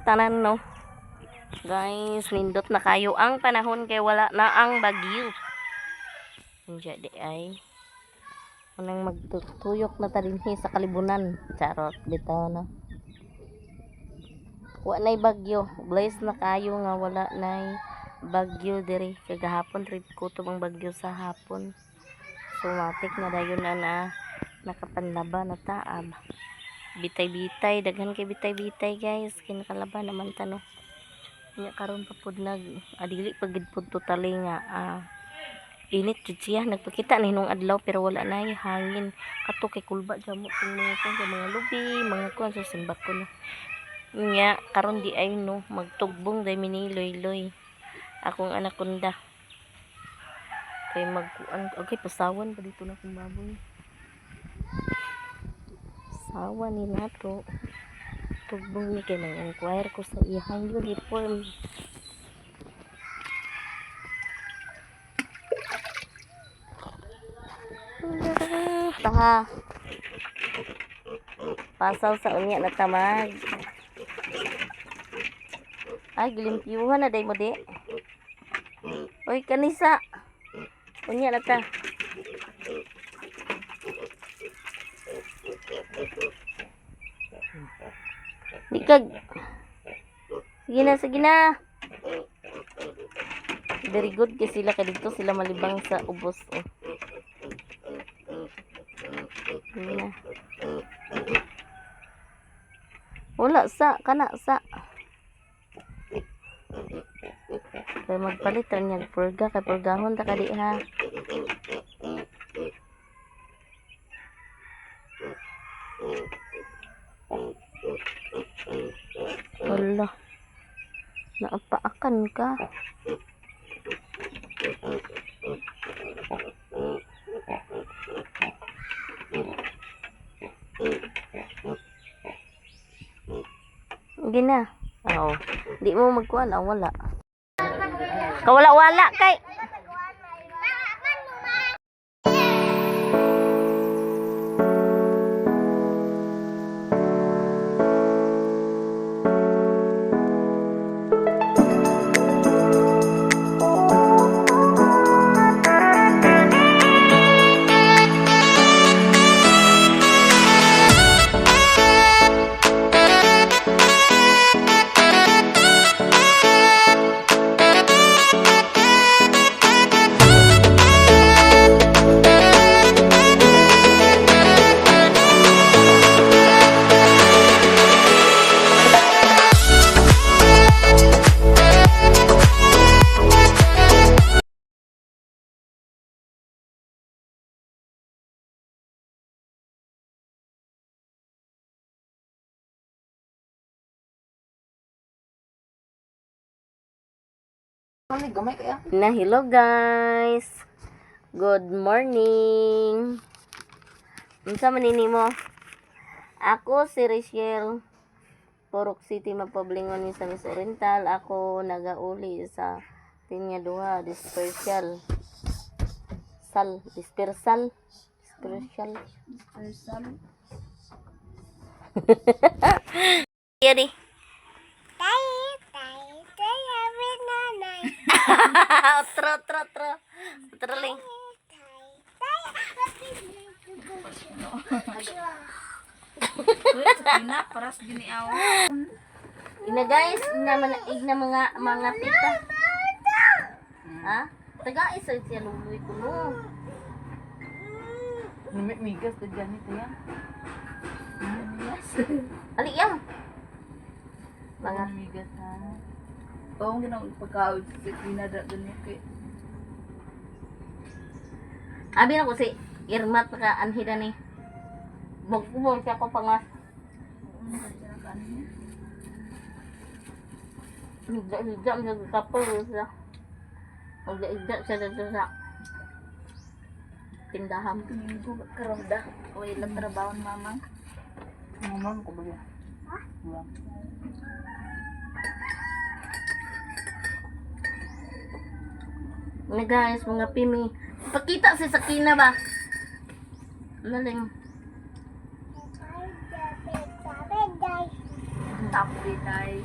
tanan no. Guys, nindot na kayo ang panahon kay wala na ang bagyo. Hindi ay unang magtutuyok na tarinhi sa kalibunan. Charot bitaw na. Wa nay bagyo. Bless na kayo nga wala nay bagyo diri. Kagahapon rid kutob ang bagyo sa hapon. So matik na dayon na nakapanlaba na taab. Bitay-bitay, daghan kay bitay-bitay guys. Kinakalaban naman tano. Nya karon pa pud adili pagid pud totally nga init jud siya. Nagpakita ni nung adlaw pero wala na hangin. Kato kay kulba jamo kung mga lubi, mga kuan sa simbak ko no. Nya karon di ay no magtugbong day miniloy-loy. Akong anakonda. Kay magkuan okay pasawan pa dito na kung baboy. Sawan ni nato. Tugbong ni kay nang inquire ko sa iyang uniform. Taha. Pasaw sa unya na tamag. Ay, gilimpyuhan na day mo di. Oy, kanisa. Unya na ta. Dikag. Sige na. Very good kasi sila kay dito sila malibang sa ubos. Oh. Na. Wala sa kana sa. Kay magpalit ra niya purga kay purgahon ta kadi ha. Wala. Naapaakan ka. Gina. Oo. Di mo magkuhan ang wala. Kawala-wala kay. Na hello guys. Good morning. Unsa man ini mo? Ako si Rachel. Purok City Mapablingon ni sa Miss Oriental. Ako nagauli sa Pinya Duha dispersal. Dispersal. Yari. Terling. Paras gini aw. Ina guys, ina mga pita. Ha? Taga isa siya luloy ko no. Migas ta dyan ito yan. Ali yang. Mga migas ha. Tawang ginang pagkaod sa kinada dun yung kay. Abi na ko si Irmat ka anhida ni. Magkubo siya ko pangas. Hijab siya kapal siya. Hijab siya sa tindahan. Tingin ko karoda. O ilang trabaho ni mamang. Mamang ko ba yan? Ha? Mga guys, mga pimi. Pakita si Sakina ba? Laling. Happy day.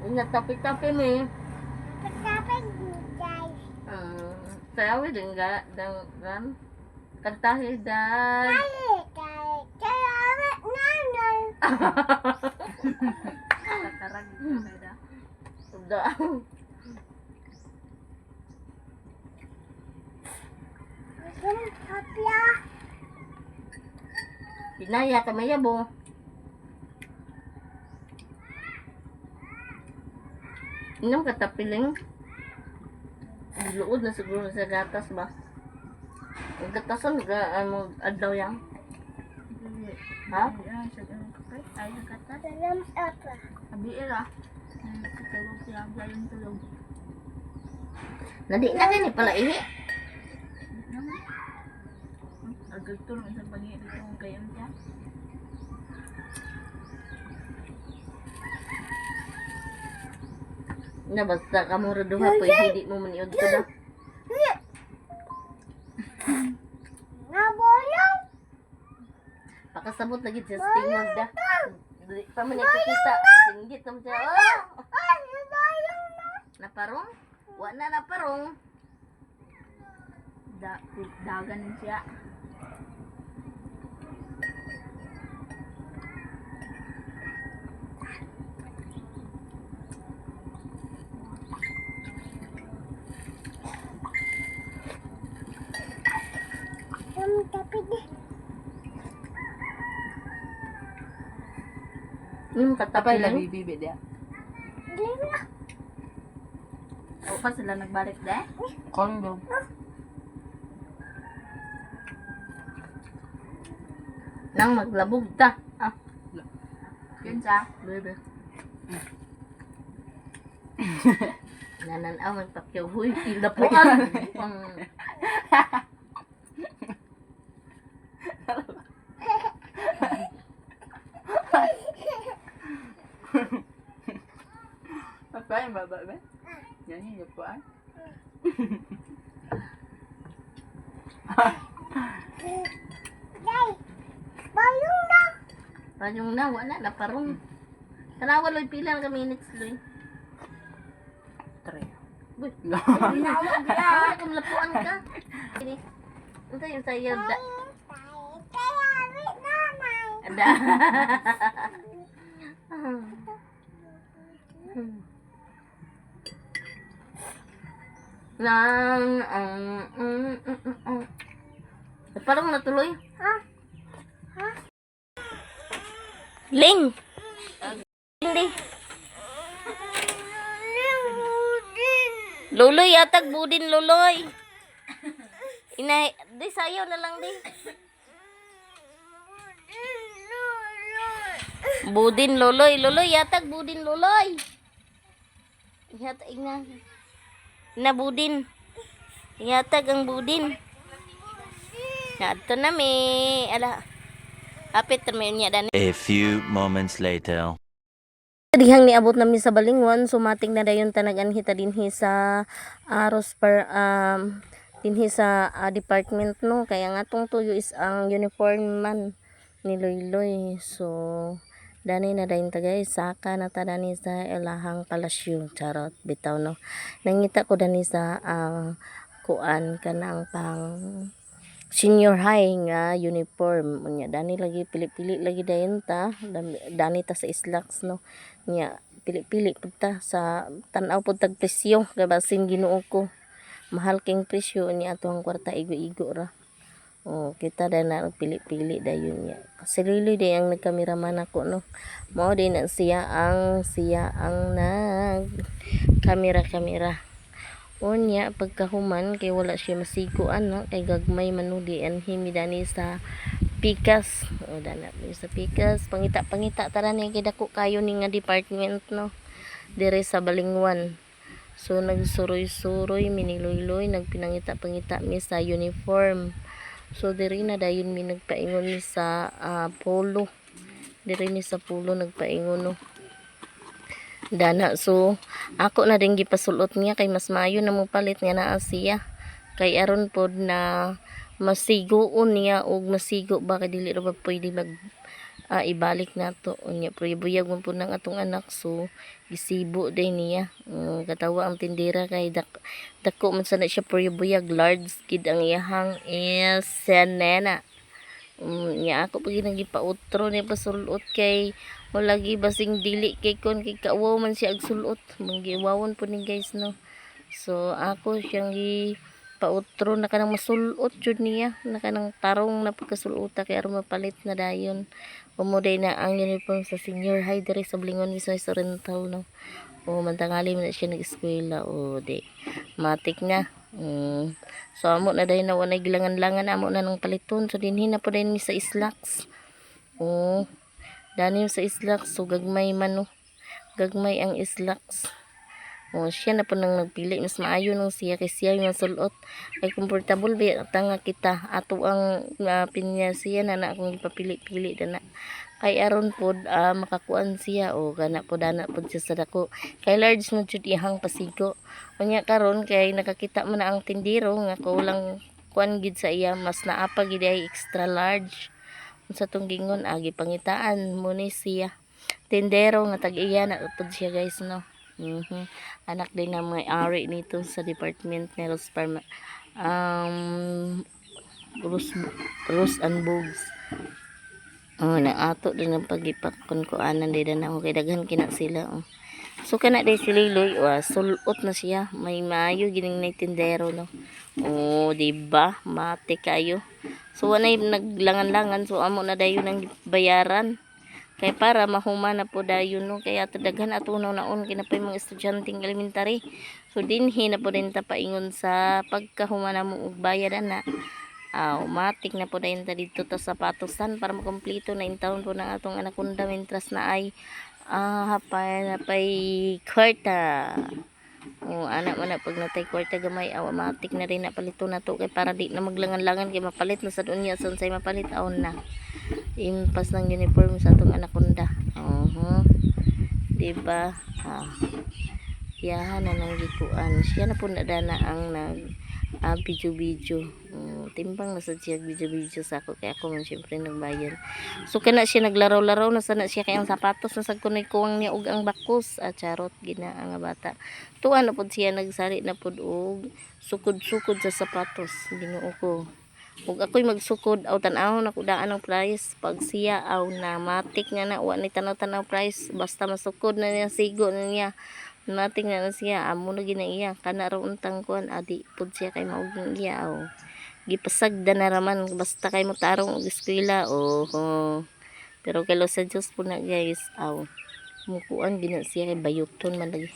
Natapi-tapi mo eh. Sayaw din ga dan kantahi dan. Karag kada. Udah. Pinaya ka mayabo. Inom ka tapiling. Luod na siguro sa gatas ba? Ang gatasan ga ano adlaw yang. Ha? Ay, kata. Abi era. Tulog siya, galing tulog. Nadi na kani pala ihi. Agad tulog sa bangi dito ng kayang siya. Na basta ka mo duha po hindi mo maniud ko da. Pakasabot lagi sa tingog da. Dili pa man nakikita. Singgit mo siya. Oh! Naparong? Wa na naparong. Dagan siya. Katapay lang. bibi dia. O pa sila nagbalik da? Kondo. Nang maglabog ta. Ah, Yun siya. bebe. Nananaw magpakyaw. Huy, ilapuan. Apa yang baba ba? Yan yung yapuan. Panyong na, wala na parong. Tanawa loy pila na ka minutes loy. 3. Uy, ginawa dia. Kung lapuan ka. Ini. Ito yung sayo da. Ada. Nang parang natuloy. Ling. Hindi. Luloy atag budin luloy. Inay, di sayo na lang di. Budin luloy, luloy atag budin luloy. Yatag na. Na budin. Yatag ang budin. Nato na mi. Ala. Apit termin niya dan. A few moments later. Dihang niabot namin sa Balingwan, sumating na dayon tanagan hita dinhi sa aros per dinhi sa department no, kaya nga tong tuyo is ang uniform man ni Loyloy. So dani na dayon ta guys, saka na ta dani sa ilahang palasyo, charot bitaw no. Nangita ko dani sa kuan kanang pang senior high nga uniform nya, dani lagi pili-pili lagi dayon ta, dani ta sa Islax no nya, pili-pili pud ta sa tan-aw pud tag presyo kay basin Ginoo ko mahal king presyo ni atong kwarta igo-igo ra. Oh, kita da na pili-pili dayon nya. Kasi Liloy day ang nagkameraman ako no. Mao din na siya ang nag kamera. Unya pagkahuman kay wala siya masiguan no, kay gagmay manudi an himidani sa pikas. O dana sa pikas pangita tara ni kay dako kayo ni nga department no dire sa Balingwan. So nagsuroy-suroy miniloy-loy nagpinangita-pangita mi sa uniform. So diri na dayon mi nagpaingon mi sa polo. Diri ni sa polo nagpaingon no. Dana so ako na din gipasulot niya kay mas maayo na mo palit nga naa siya kay aron pod na masigoon niya og masigo ba kay dili ra ba pwede ibalik nato unya pero buyag man po ng atong anak so gisibo day niya. Katawa ang tindera kay dako man sana siya pero buyag large kid ang iyahang is nena. Nya ako pag gipautro niya pasulot kay lagi basing dili kay kon kay kaawaw man siya ag sulot manggiwawon po ni guys no. So ako siyang pautro na kanang masulot jud niya na kanang tarong na pagkasulota kay aron mapalit na dayon umuday na ang uniform sa senior high diri sa Blingon Visayas Oriental no. Mantangali man na siya nag-eskwela di matik na. So amo na dayon na walay gilangan-langan amo na nang paliton so dinhi na po dayon mi sa Islax. Dani sa Islax so gagmay man no. Gagmay ang Islax. Siya na po nang nagpili mas maayo nung siya kay siya yung sulot ay comfortable ba tanga kita ato ang pinya siya na akong ipapili-pili na kay aron pod makakuan siya kana po dana pod siya sa dako kay large mo jud ihang pasigo unya karon kay nakakita man na ang tindero nga kulang kuan gid sa iya mas naapa gid ay extra large sa tong gingon gipangitaan mo ni siya tindero nga tag-iya na pod siya guys no. Anak din ng mga ari nito sa department ni Rose and Bogs. Na ato din ang pagipakon-kuanan din na kay daghan kina sila. So kana day si Liloy sulot na siya may maayo gining tindero no. Di ba? Mate kayo. So wanay naglangan-langan so amo na dayon ang bayaran. Kay para mahuma na po dayon no kaya daghan ato naon kinapay mga estudyanteng elementary so dinhi na po din ta paingon sa pagkahuma na mo og bayad na matik na po dayon ta dito ta sapatosan para makompleto na intawon po ng atong anakunda mentras na ay hapay kwarta anak mo na pag natay kwarta gamay matik na rin na palito na to kay para di na maglangan-langan kay mapalit na sa dunya say mapalit na impas ng uniform sa atong anakunda. Diba? Yahan na nang gikuan. Siya na po nadana ang video-video. Timbang na sa siya video-video sa ako kaya ako man syempre nagbayan. So kana siya naglaro-laro na sana siya kay ang sapatos na sagkunay kuwang niya og ang bakos charot gina ang bata. Tuwa na pod siya nagsari na pod og sukod-sukod sa sapatos. Ginoo ko. Ug ako'y magsukod tan-aw na kudaan ang price pag siya na matik nga na wa ni tanaw-tanaw price basta masukod na niya sigo na niya matik na siya amo na ginaiya kana ra untang kuan adi pud siya kay mauging iya gipasagda na raman basta kay mo tarong og eskwela pero kay Los Angeles po na guys mukuan gina siya kay bayuton man lagi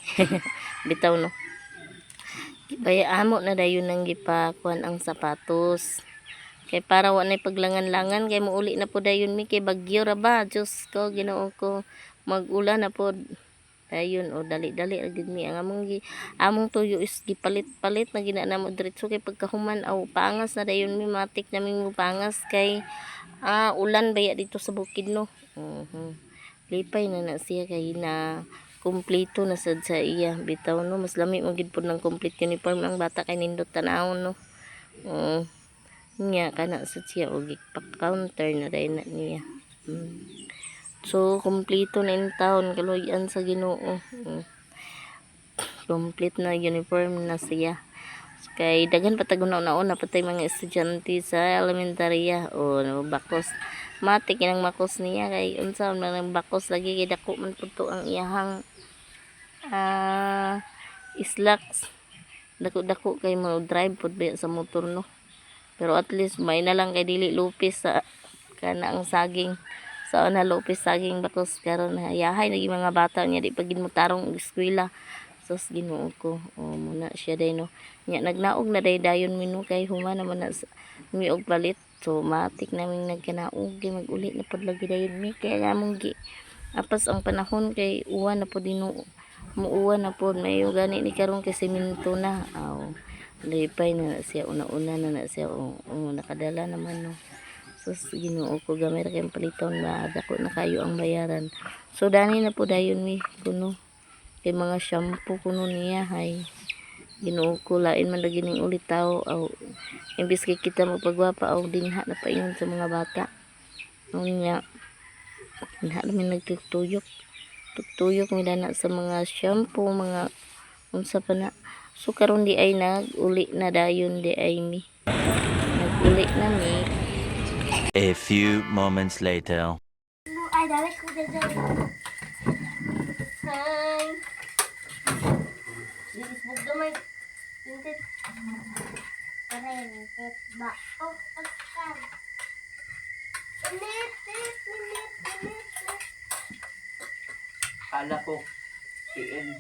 bitaw no baya amo na dayon nang gipakuan ang sapatos kay para wa nay paglangan-langan kay muuli na po dayon mi kay bagyo ra ba Diyos ko Ginoo ko mag-ulan na po dayon dali-dali agad mi ang among tuyo is gipalit-palit na ginana mo diretso kay pagkahuman pangas na dayon mi matik naming pangas kay ulan baya dito sa bukid no. Lipay na siya kay na kumpleto na sad sa iya bitaw no mas lami mo gid pud ng complete uniform ang bata kay nindot tanawon no. Nya kana sa siya og pa-counter na rin na niya. So kompleto na in town kaloyan sa Ginoo. Complete na uniform na siya. Kay daghan patagon na patay mga estudyante sa elementarya bakos matik nang makos niya kay unsa man nang bakos lagi kay dako man pud to ang iyahang Islax dako-dako kay mo drive pud sa motor no. Pero at least may na lang kay dili lupis sa kana ang saging sa na lupis saging bakos karon yahay lagi mga bata niya di pagin mo tarong eskwela sus Ginoo ko muna siya day no nya nagnaog na day dayon minu kay huma naman na mi og palit so matik naming nagkanaog kay maguli na pod lagi dayon mi kay among apas ang panahon kay uwan na pod dino muuwan na pod may gani ni karon kay semento na lipay na siya una-una na siya nakadala naman no sus Ginoo ko gamay ra kay paliton ba dako na kayo ang bayaran so dani na po dayon mi kuno kay mga shampoo kuno niya hay Ginoo ko lain man lagi ning ulit tao aw imbis kay kita magpagwapa aw dinha na paingon sa mga bata. Unya dinha namin nagtutuyok. Tutuyok mi dana sa mga shampoo, mga unsa pa na. So karon di ay nag-uli na dayon di ay mi. Nag-uli na mi. A few moments later. Ay, dali ko dito. Hi. Dilisbog gamay. Tintit. Aray, tintit ba? Oh, pagkan. Tintit, tintit, tintit. Kala ko, PM.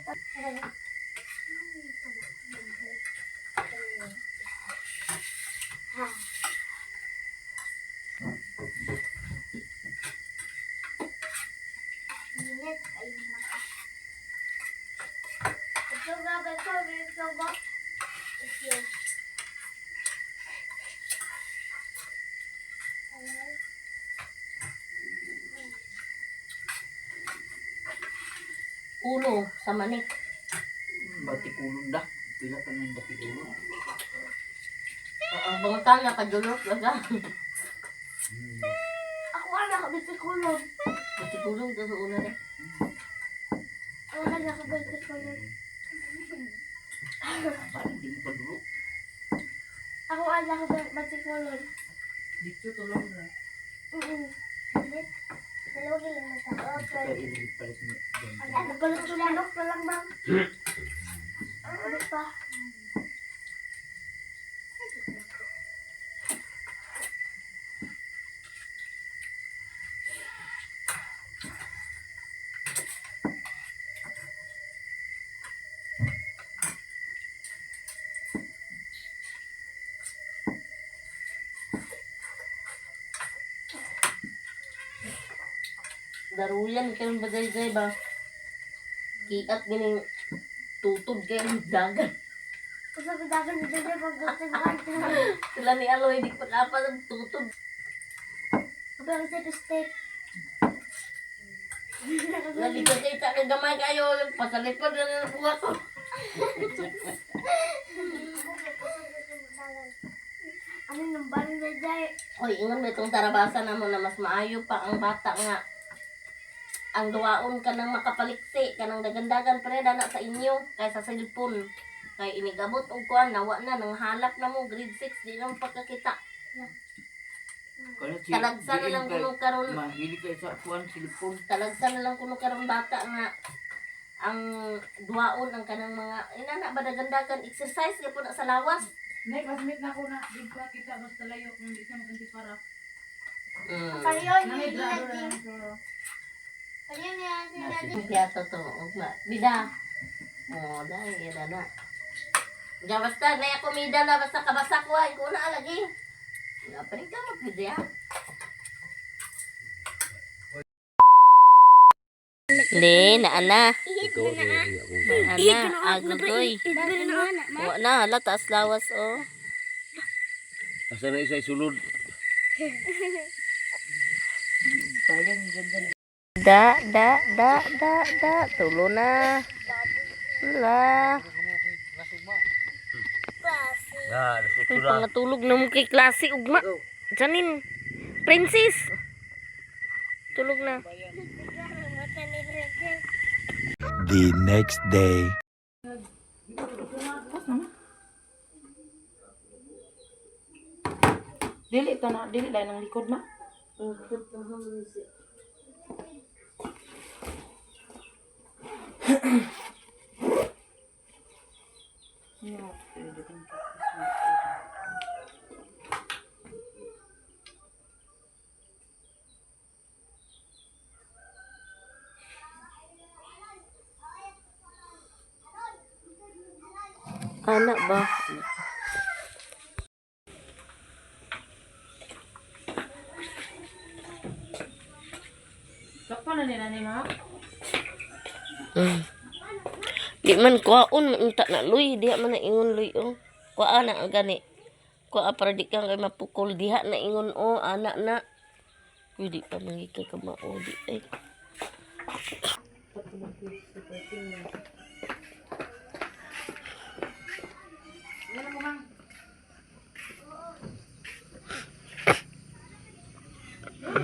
Init ay mata. Ito ba ito? Ito ba? Ito. Ulo sa manik. Batikulon da. Pila ka ng batikulon. Ang bangka nga kadulot laga. Ako wala ka bitikulon. Bitikulon to sa ulo na. Wala ka bitikulon. Parang di mo kadulot. Ako wala ka bitikulon. Dito tulong na. Dalawa lang na sa Kaya ilibig palit mo. ano pala tulog pa lang bang? Ano pa? Daruyan kayo ba day ba? Kiat gining tutod kayo ng dagan. Kung sa dagan ni Dede pagdating ba? Sila ni Aloy di pa kapal ng tutod. Kapag sa step. Lagi ka kayo kagamay kayo. Pasalit pa na ng buha ko. Ano nang baling na dyan? Oy, ingon mo itong tarabasa na mo na mas maayo pa ang bata nga. Ang duwaon ka nang makapalikti, ka nang dagandagan pre na sa inyo, kaysa sa cellphone. Kay inigabot og kuan, nawa na, nang halap na mo, grade 6, di lang pagkakita. Talagsa na lang kuno karon. Mahili kayo sa kuan, silipon. Talagsa na lang kuno karon bata nga ang duwaon ang kanang mga inana ba dagandagan exercise gyud na sa lawas. Nay, basmit na ko na. Di ko kita basta layo kung di siya maganti para. Pareho Nanay, blado na lang pero. Kaya totoo, ugma. Bida. Oh, dahil yan na. Diyan basta, naya komida na basta kabasak ko ay ko na lagi. Nga pa rin ka magbidya. Hindi, naana. Naana, agnagoy. Wa na, hala, taas lawas, oh. Asa na isa sulod. Bayang ganda. Da. Tulo na. Wala. Ya, Ang pangatulog na mo kay klase, ugma. Janin. Princess. Tulog na. The next day. Dili ito na, dili lang ng likod ma. Anak ba? Sakpa na nila ni ma. Di man kuhaon unta na luy, diha man na ingon luy oh. Kuha na gani. Kuha para di kang kay mapukol diha na ingon oh anak na. Uy di pa mangi kay kamao di ay.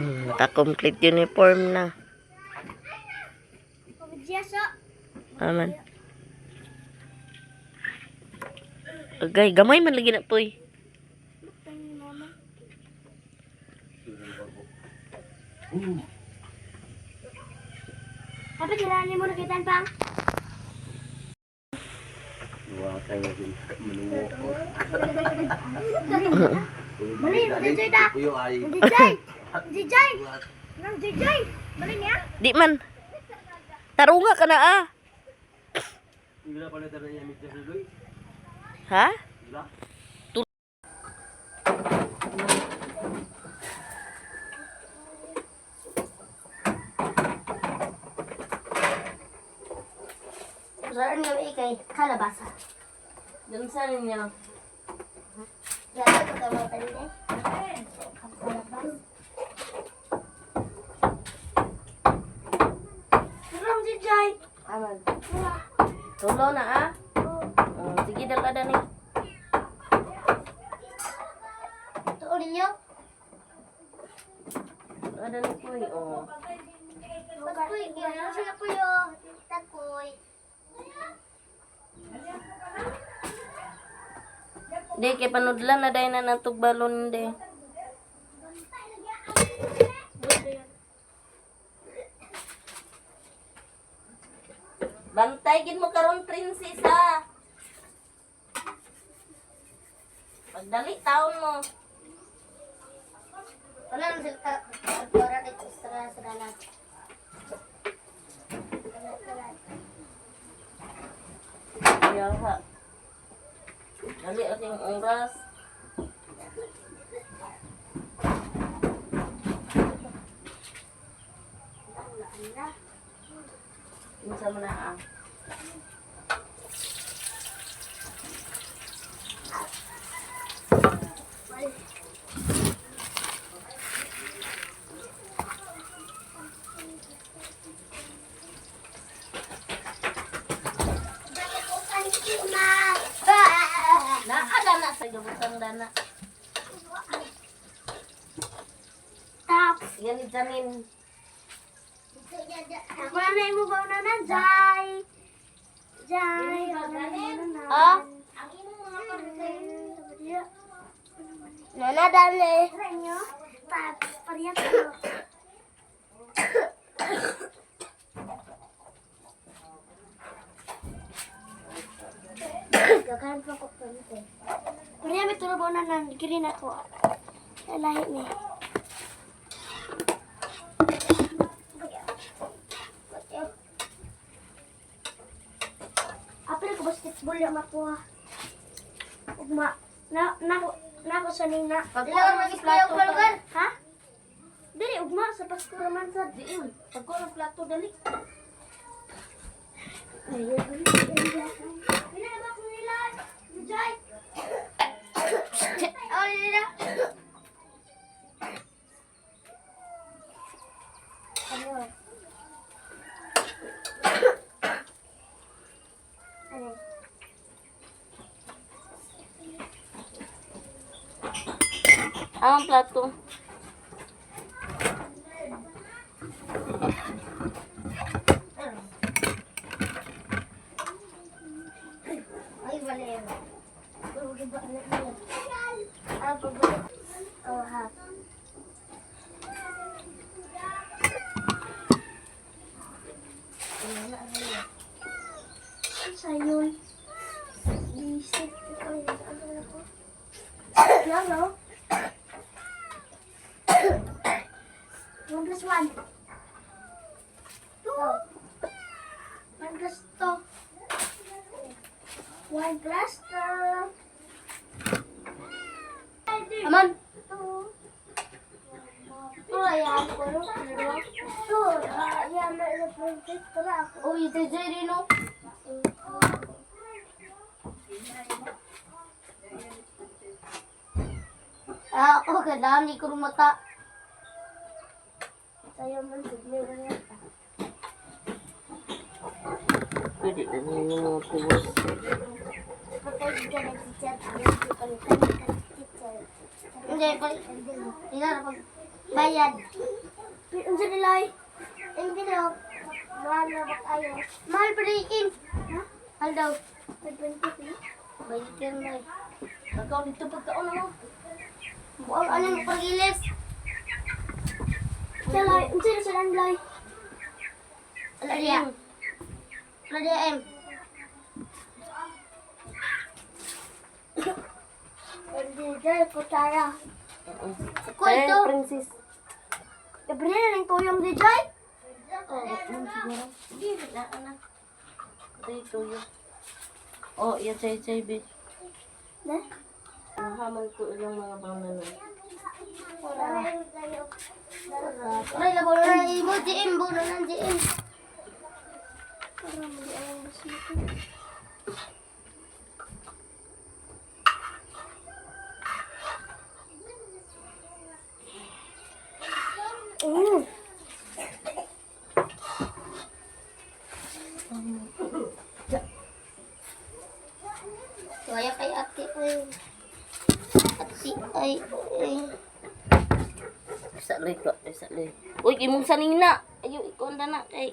Naka-complete uniform na. Aman. Agay, gamay man lagi na poy. Apa tirani mo nakitan pang? Dua kayo din menunggu. Bali, DJ ta. Puyo ay. DJ. DJ. Nang DJ. Bali niya. Di man. Tarunga ka na ah. Gila pala tara niya mit dulu. Ha? Gila. Saan nga ikay kalabasa. Dun sa ninyo. Yan ako tawatan din. Kalabasa. Sarang DJ. Aman. Tulo na ah. Oh, sige dala ni. Tuon niyo. Ada ni poy. Oh. Takoy, gano'n siya po yo. Takoy. Di kay panudlan na day na natug balon de. Bantay gid mo karon prinsesa. Pagdali taon mo. Wala nang sila para dito sa dalan. Yaha. Dali ating oras. Unsa man na ah. Naada na sa gabutang dana. Taps. Yan ni Jamin. Ako na mo ba na nan Jai? Jai. Ah, Nana dale. Renyo. Taps. Pariya ko. Kakain pa ko pante. Pariya may tulo ba na nan girin ako. Lahi ni. Apel ko basketball ya makuha. Ugma na ko sa nina. Pag- Dili ka mag-play og lugar, ha? Dili ugma sa Pasko man sa diin. Pagko ng plato dali. Ayo. Pila ba ko nila? Jai. Oh, nila. Ano? Ano? Ang plato. Ay, wala yun. Ah, pabalik. Oh, ha. Sayun. Isip. Ano? 1 plus 1. 2. 1 plus 2. 1 plus 2. Aman. 2. Ayan ko. 2. Ayan na ito. Oh, ito dyan no? Ako kailangan ni kurumata. Tayo man sigli na yata. Pwede na ninyo mga tuwas. Kapag ka nag-chat, hindi, pag bayad. Unsa nilay? Hindi daw. Mahal na ba kayo? Mahal pa rin in. Ha? Mahal daw. 20. Balikin na. Ikaw dito pagkaon mo. Buang alam mo pag-ilis. Salay, unsa na sa landlay? Aladia. Aladia M. Hindi, kutsara. Ako Kaya, ito. princess. Gabriel na ng tuyong dijay. Oh, siguro. Sige, na, anak. Ito yung. Oh, yan, chay, bitch. Ne? Nahaman ko yung mga banganan. Aray, labo na ibo, GM, buno ng GM. Parang hindi alam gusto nito. Kaya kay ate ay. Ate ay. Salay ko, salay. Uy, imong saning na. Ayo, ikaw na kay.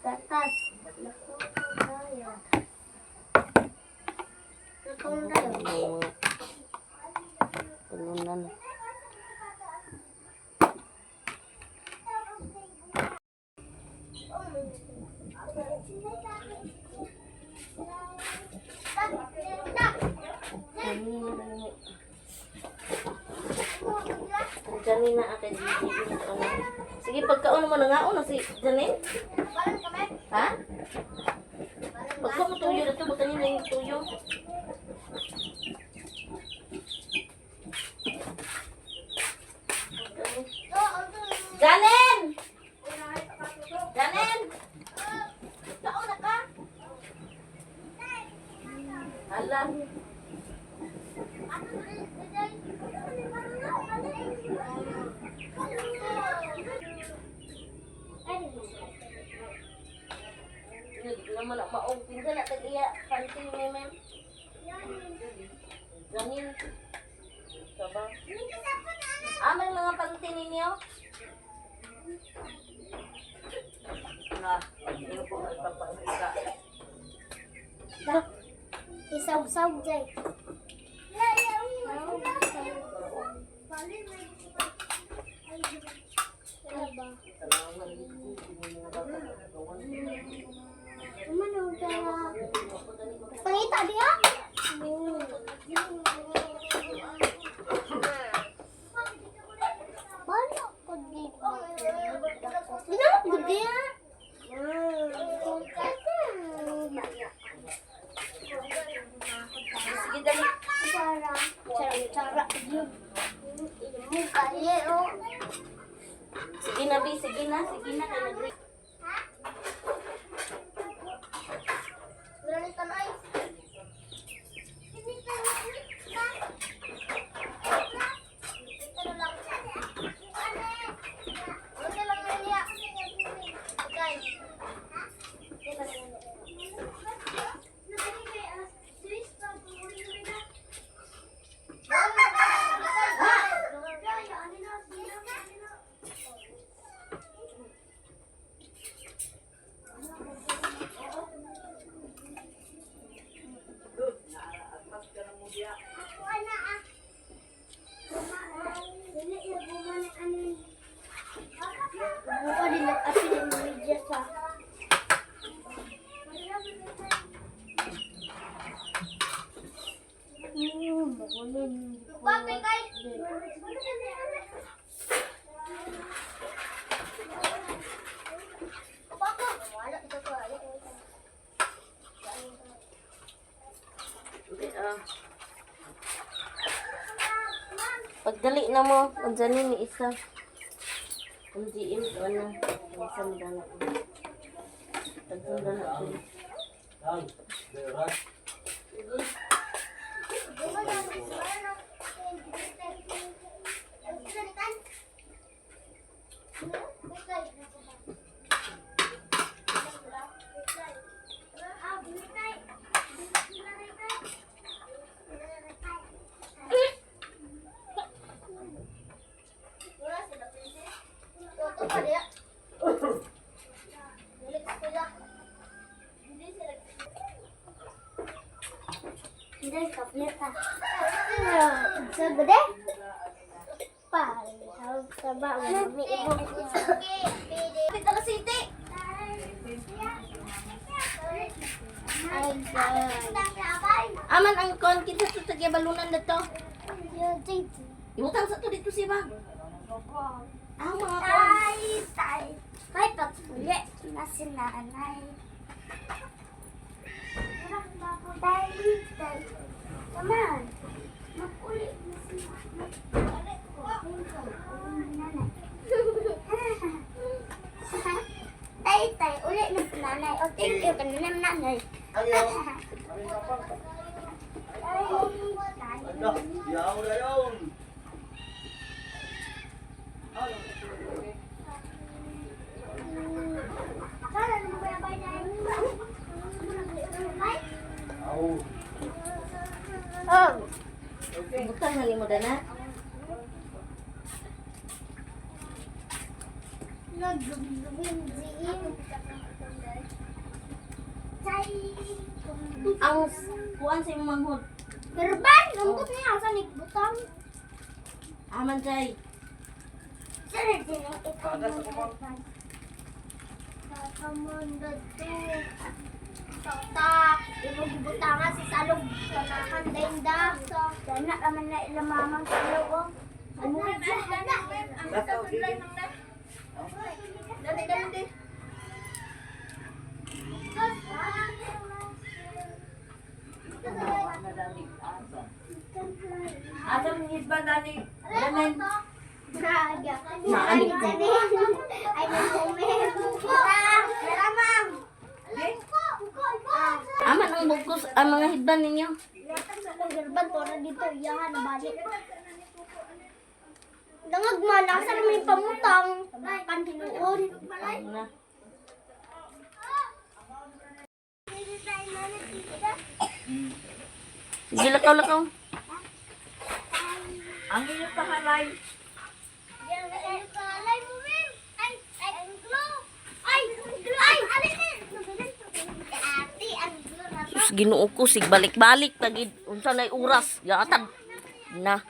Gatas. Nakong tayo. Yung mga talunan. Janine na akin. Sige, pagkaon mo na nga na si Janine. Ha? Pagka mo tuyo na ito, baka nila yung tuyo. Janine! Janine! Pagkaon na ka? Alam. Naman na maong pinsa na tag-iya panting ni ma'am. Janine. Saba. Amang mga panting ninyo. Na, hindi po magpapakita. Isaw-saw dyan. Pangita dia? Banyak ko dito. Dito, gede ya. Sige, dali. Cara yun. Kaya oh. Sige na, Bi. Sige na. Sige na. Kaya nag- Berani tanay. Buka din nag-asin yung media sa. Bakit kay? Wala ito ko. Okay, pagdali na mo, ang Janine ni isa. Ang GM, ano, isa mo dala ko. Tagsunda na ko. Toto pa dia. Balik sila. Hindi kapleta. Sa gede? Pa, sa ba mi mo. Kita ka siti. Ay, Aman ang kon kita sa tagyabalunan na to. yo titi. Ibutang sa to dito si ba? Ang mga kon. Tay. Tay patuli na si nanay. Tay. Come on. Makuli na si nanay. Tay, uli na si nanay. O, thank you. Kanina nanay. Yaw na yun. Oh, Ibutang na mo na. Ang kuan sa imong manghod. Gerban, nungkot niya sa nigbutang. Aman jay. Sir, dinang ito mo. Kakamundod to. Tata, ibubutangan si Salog. Kanakan dainda. Dana naman na ilamamang Salog. Ano ba? Ang sa tulay ng net. Dali. Asa mo hit ba dani? Danan. Ay, Aman ang bugkos ang mga hidban ninyo. Gerban to na dito iyahan balik. Dangag malang sa may pamutang. Panhinuon. Na. Sige lakaw. Ang iyong pahalay. Sus Ginoo ko sig balik-balik tagid unsa nay oras gatag na.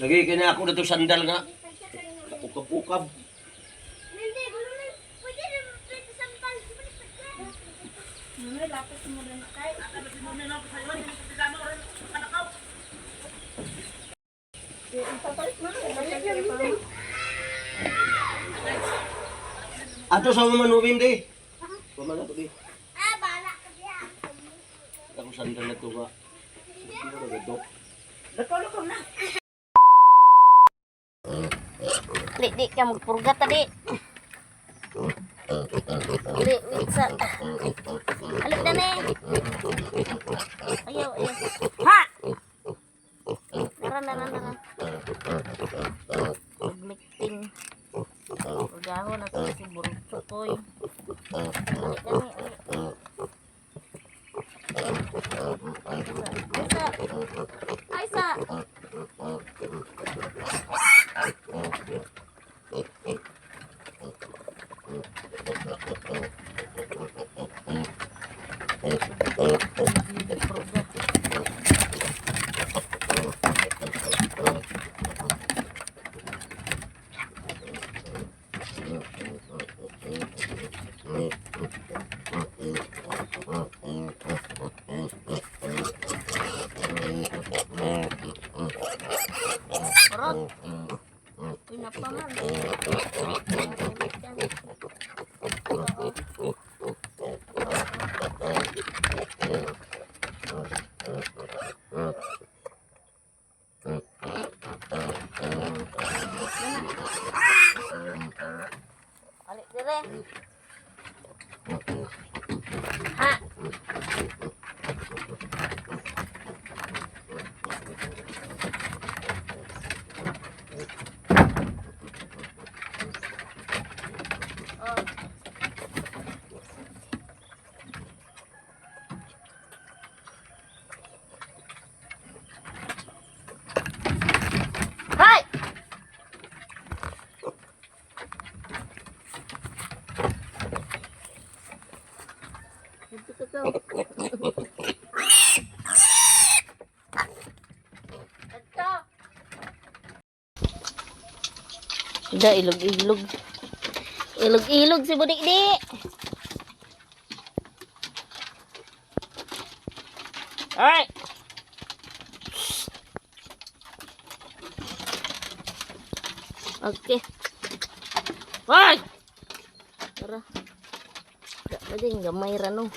Lagi kena aku na to sandal nga. Ukap-ukap. Ato sa mga manubim di. Pamana to di. Ako sandal na to ba. Lakaw na. Di ka magpurgat tadi. Di sa. Alik na ni. Ayaw. Ha! Nara. Magmiting. Pagahon na to si Burutso koy. Aisa. be. Ha. Oh. Hai! Ito ka to. Ito. Da, ilog-ilog. Ilog-ilog si Budik di. Alright. Okay. Hoy! Tara. Pwede gamay ra no.